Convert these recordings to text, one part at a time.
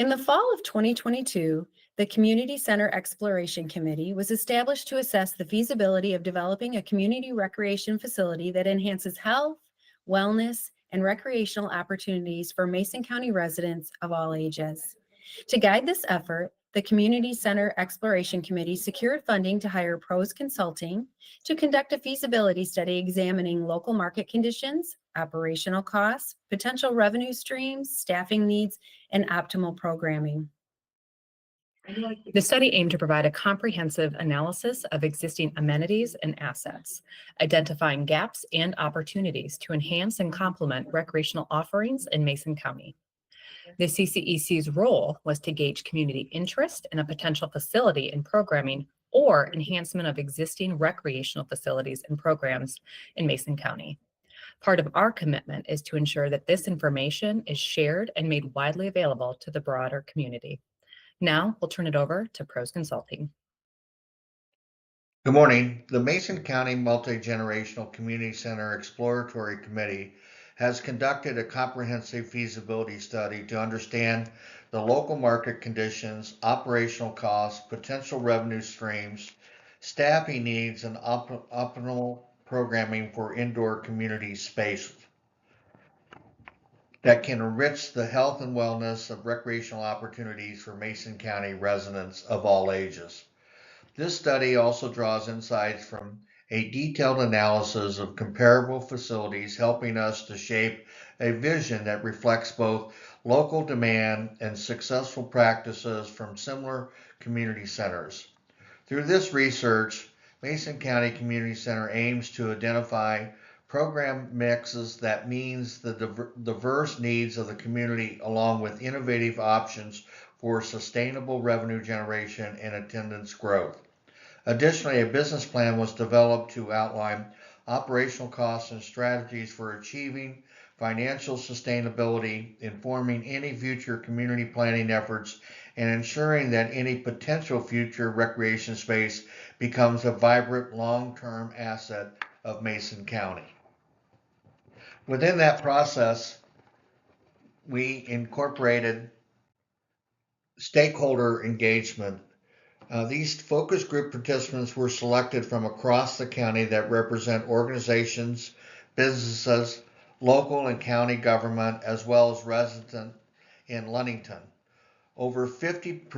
In the fall of 2022, the Community Center Exploration Committee was established to assess the feasibility of developing a community recreation facility that enhances health, wellness, and recreational opportunities for Mason County residents of all ages. To guide this effort, the Community Center Exploration Committee secured funding to hire Pros Consulting to conduct a feasibility study examining local market conditions, operational costs, potential revenue streams, staffing needs, and optimal programming. The study aimed to provide a comprehensive analysis of existing amenities and assets, identifying gaps and opportunities to enhance and complement recreational offerings in Mason County. The CCEC's role was to gauge community interest in a potential facility and programming or enhancement of existing recreational facilities and programs in Mason County. Part of our commitment is to ensure that this information is shared and made widely available to the broader community. Now we'll turn it over to Pros Consulting. Good morning. The Mason County Multi-Generational Community Center Exploratory Committee has conducted a comprehensive feasibility study to understand the local market conditions, operational costs, potential revenue streams, staffing needs, and optimal programming for indoor community space that can enrich the health and wellness of recreational opportunities for Mason County residents of all ages. This study also draws insights from a detailed analysis of comparable facilities, helping us to shape a vision that reflects both local demand and successful practices from similar community centers. Through this research, Mason County Community Center aims to identify program mixes that means the diverse needs of the community, along with innovative options for sustainable revenue generation and attendance growth. Additionally, a business plan was developed to outline operational costs and strategies for achieving financial sustainability, informing any future community planning efforts, and ensuring that any potential future recreation space becomes a vibrant long-term asset of Mason County. Within that process, we incorporated stakeholder engagement. These focus group participants were selected from across the county that represent organizations, businesses, local and county government, as well as residents in Ludington. Over 50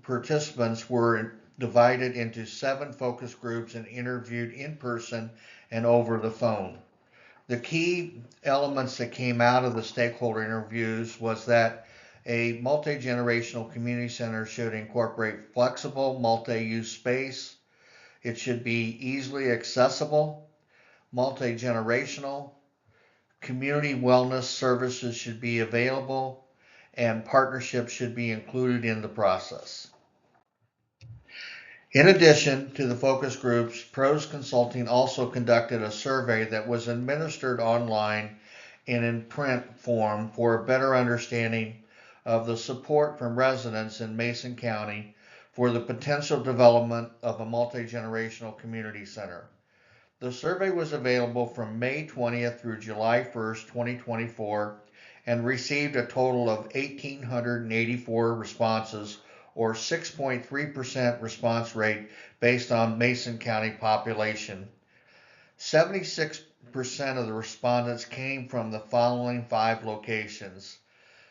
participants were divided into 7 focus groups and interviewed in person and over the phone. The key elements that came out of the stakeholder interviews was that a multi-generational community center should incorporate flexible multi-use space. It should be easily accessible, multi-generational, community wellness services should be available, and partnerships should be included in the process. In addition to the focus groups, Pros Consulting also conducted a survey that was administered online and in print form for a better understanding of the support from residents in Mason County for the potential development of a multi-generational community center. The survey was available from May 20th through July 1st, 2024, and received a total of 1,884 responses, or 6.3% response rate based on Mason County population. 76% of the respondents came from the following 5 locations: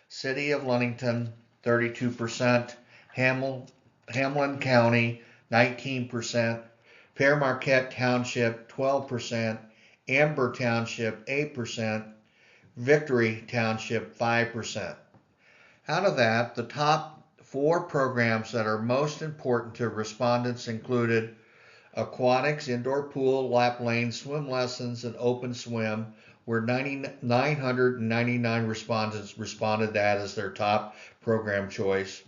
City of Ludington, 32%, Hamlin County, 19%, Fair Marquette Township, 12%, Amber Township, 8%, Victory Township, 5%. Out of that, the top 4 programs that are most important to respondents included aquatics, indoor pool, lap lane, swim lessons, and open swim, where 999 respondents responded that as their top program choice.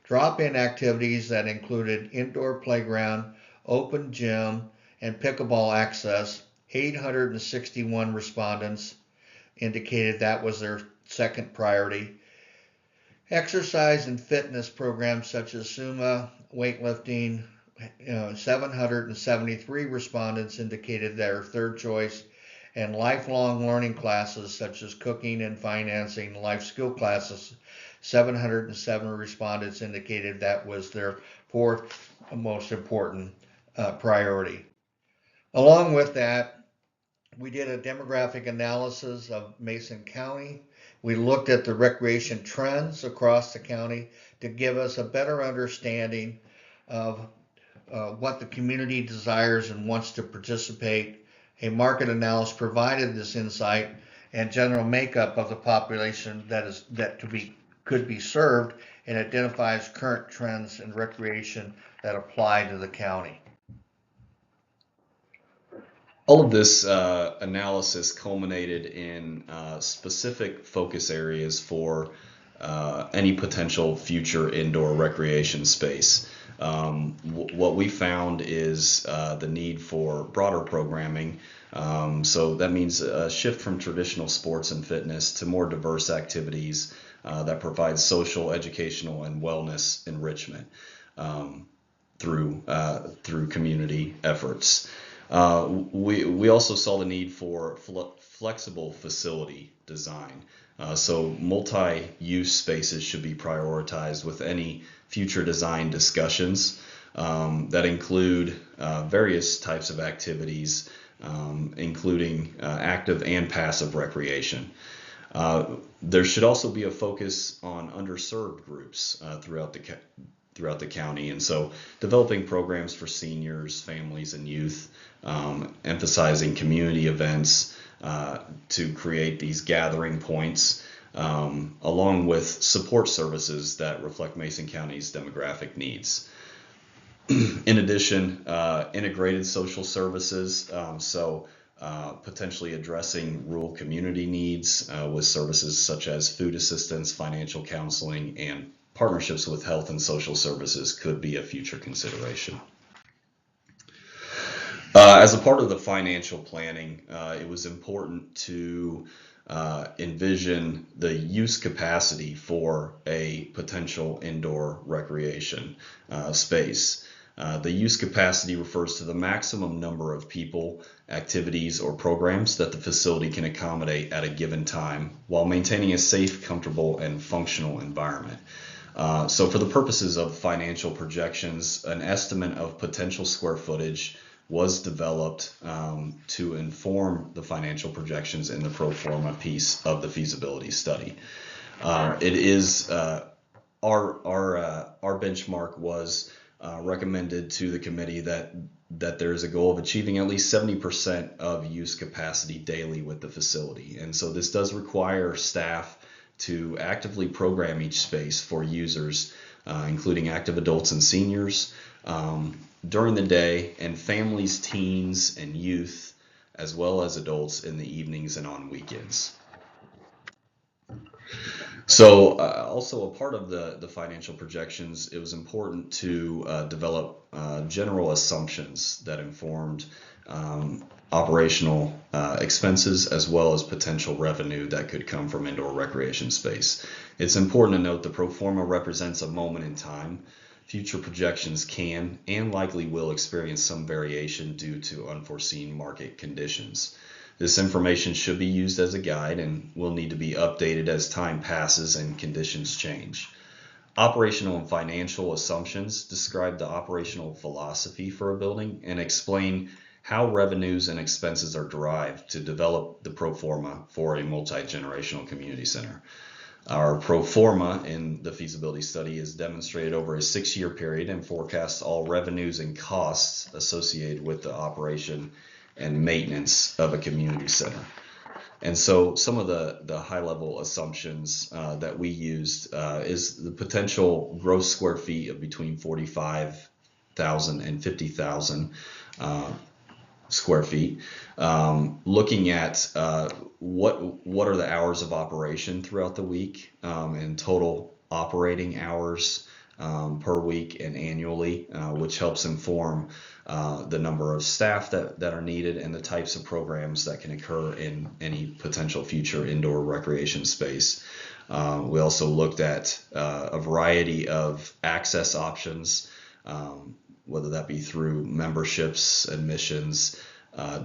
Drop-in activities that included indoor playground, open gym, and pickleball access, 861 respondents indicated that was their second priority. Exercise and fitness programs such as Zumba, weightlifting, 773 respondents indicated their third choice, and lifelong learning classes such as cooking and financing, life skill classes. 707 respondents indicated that was their fourth most important priority. Along with that, we did a demographic analysis of Mason County. We looked at the recreation trends across the county to give us a better understanding of what the community desires and wants to participate. A market analysis provided this insight and general makeup of the population that could be served, and identifies current trends in recreation that apply to the county. All of this analysis culminated in specific focus areas for any potential future indoor recreation space. What we found is the need for broader programming. So that means a shift from traditional sports and fitness to more diverse activities that provide social, educational, and wellness enrichment through community efforts. We also saw the need for flexible facility design. So multi-use spaces should be prioritized with any future design discussions that include various types of activities, including active and passive recreation. There should also be a focus on underserved groups throughout the county, and so developing programs for seniors, families, and youth, emphasizing community events to create these gathering points, along with support services that reflect Mason County's demographic needs. In addition, integrated social services, potentially addressing rural community needs with services such as food assistance, financial counseling, and partnerships with health and social services could be a future consideration. As a part of the financial planning, it was important to envision the use capacity for a potential indoor recreation space. The use capacity refers to the maximum number of people, activities, or programs that the facility can accommodate at a given time while maintaining a safe, comfortable, and functional environment. So for the purposes of financial projections, an estimate of potential square footage was developed to inform the financial projections in the pro forma piece of the feasibility study. It is our benchmark was recommended to the committee that there is a goal of achieving at least 70% of use capacity daily with the facility, and so this does require staff to actively program each space for users, including active adults and seniors, during the day, and families, teens, and youth, as well as adults in the evenings and on weekends. So also a part of the financial projections, it was important to develop general assumptions that informed operational expenses as well as potential revenue that could come from indoor recreation space. It's important to note the pro forma represents a moment in time. Future projections can and likely will experience some variation due to unforeseen market conditions. This information should be used as a guide and will need to be updated as time passes and conditions change. Operational and financial assumptions describe the operational philosophy for a building and explain how revenues and expenses are derived to develop the pro forma for a multi-generational community center. Our pro forma in the feasibility study is demonstrated over a 6-year period and forecasts all revenues and costs associated with the operation and maintenance of a community center. And so some of the high-level assumptions that we used is the potential gross square feet of between 45,000 and 50,000 square feet. Looking at what are the hours of operation throughout the week and total operating hours per week and annually, which helps inform the number of staff that are needed and the types of programs that can occur in any potential future indoor recreation space. We also looked at a variety of access options, whether that be through memberships, admissions,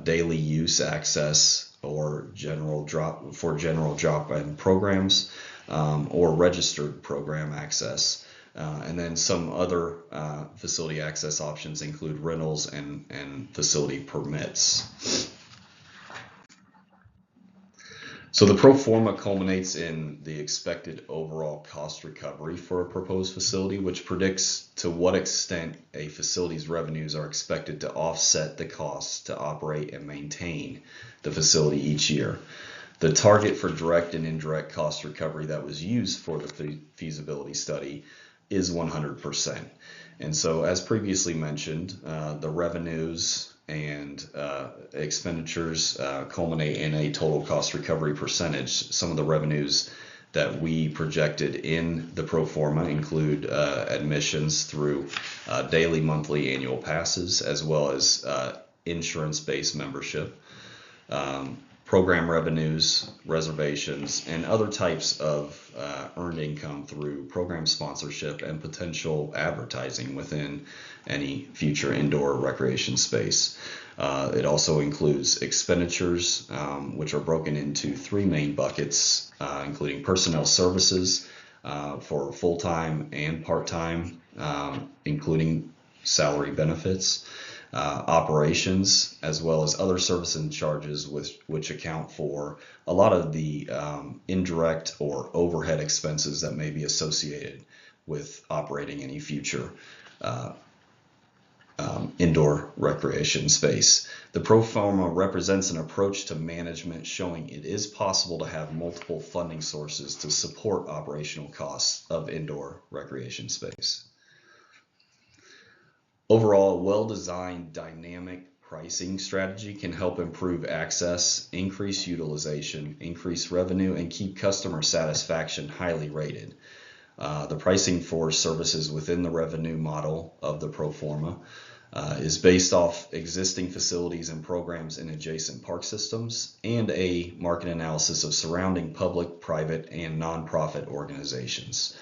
daily use access, or general drop-in programs, or registered program access. And then some other facility access options include rentals and facility permits. So the pro forma culminates in the expected overall cost recovery for a proposed facility, which predicts to what extent a facility's revenues are expected to offset the costs to operate and maintain the facility each year. The target for direct and indirect cost recovery that was used for the feasibility study is 100%. And so, as previously mentioned, the revenues and expenditures culminate in a total cost recovery percentage. Some of the revenues that we projected in the pro forma include admissions through daily, monthly, annual passes, as well as insurance-based membership, program revenues, reservations, and other types of earned income through program sponsorship and potential advertising within any future indoor recreation space. It also includes expenditures, which are broken into three main buckets, including personnel services for full-time and part-time, including salary benefits, operations, as well as other service and charges, which account for a lot of the indirect or overhead expenses that may be associated with operating any future indoor recreation space. The pro forma represents an approach to management showing it is possible to have multiple funding sources to support operational costs of indoor recreation space. Overall, a well-designed dynamic pricing strategy can help improve access, increase utilization, increase revenue, and keep customer satisfaction highly rated. The pricing for services within the revenue model of the pro forma is based off existing facilities and programs in adjacent park systems and a market analysis of surrounding public, private, and nonprofit organizations.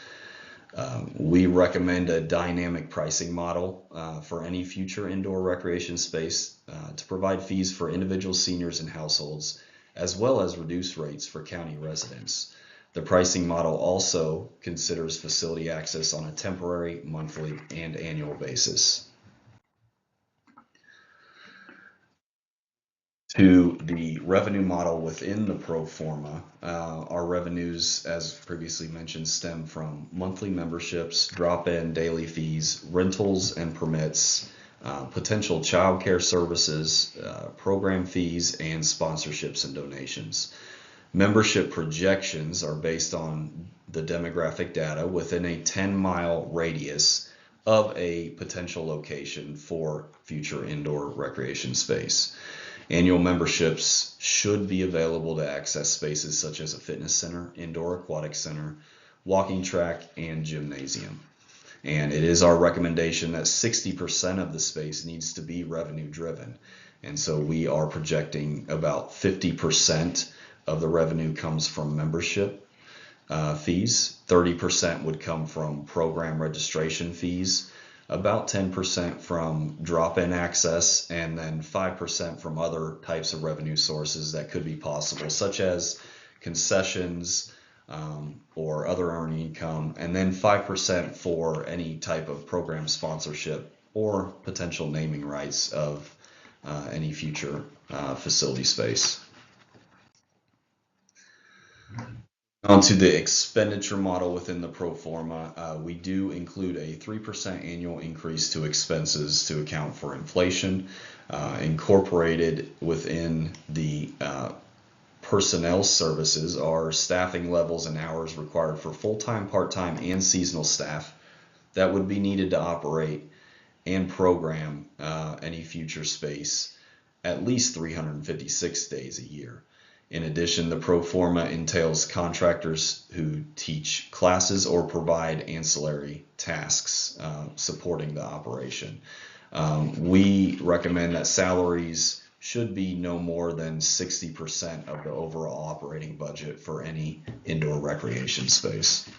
We recommend a dynamic pricing model for any future indoor recreation space to provide fees for individual seniors and households, as well as reduced rates for county residents. The pricing model also considers facility access on a temporary, monthly, and annual basis. To the revenue model within the pro forma, our revenues, as previously mentioned, stem from monthly memberships, drop-in daily fees, rentals and permits, potential childcare services, program fees, and sponsorships and donations. Membership projections are based on the demographic data within a 10-mile radius of a potential location for future indoor recreation space. Annual memberships should be available to access spaces such as a fitness center, indoor aquatic center, walking track, and gymnasium. And it is our recommendation that 60% of the space needs to be revenue driven. And so we are projecting about 50% of the revenue comes from membership fees, 30% would come from program registration fees, about 10% from drop-in access, and then 5% from other types of revenue sources that could be possible, such as concessions or other earned income, and then 5% for any type of program sponsorship or potential naming rights of any future facility space. Onto the expenditure model within the pro forma, we do include a 3% annual increase to expenses to account for inflation. Incorporated within the personnel services are staffing levels and hours required for full-time, part-time, and seasonal staff that would be needed to operate and program any future space at least 356 days a year. In addition, the pro forma entails contractors who teach classes or provide ancillary tasks supporting the operation. We recommend that salaries should be no more than 60% of the overall operating budget for any indoor recreation space.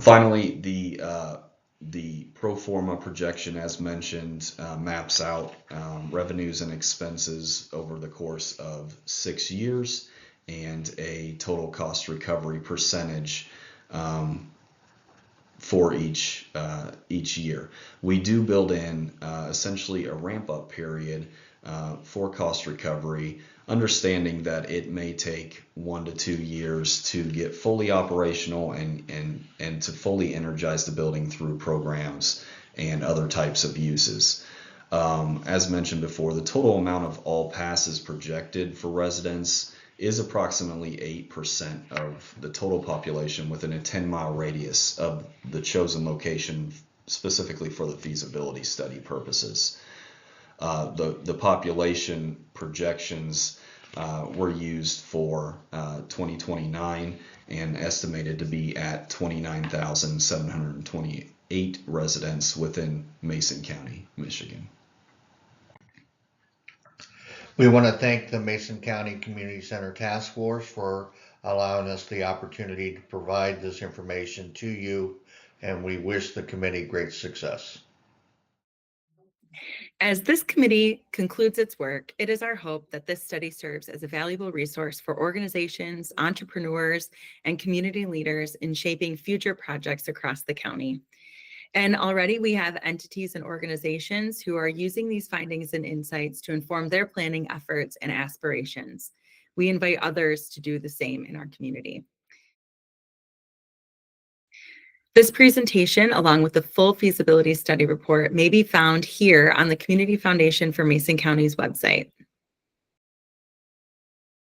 Finally, the The pro forma projection, as mentioned, maps out revenues and expenses over the course of 6 years and a total cost recovery percentage for each year. We do build in essentially a ramp-up period for cost recovery, understanding that it may take 1 to 2 years to get fully operational and to fully energize the building through programs and other types of uses. As mentioned before, the total amount of all passes projected for residents is approximately 8% of the total population within a 10-mile radius of the chosen location, specifically for the feasibility study purposes. The population projections were used for 2029 and estimated to be at 29,728 residents within Mason County, Michigan. We want to thank the Mason County Community Center Task Force for allowing us the opportunity to provide this information to you, and we wish the committee great success. As this committee concludes its work, it is our hope that this study serves as a valuable resource for organizations, entrepreneurs, and community leaders in shaping future projects across the county. And already we have entities and organizations who are using these findings and insights to inform their planning efforts and aspirations. We invite others to do the same in our community. This presentation, along with the full feasibility study report, may be found here on the Community Foundation for Mason County's website.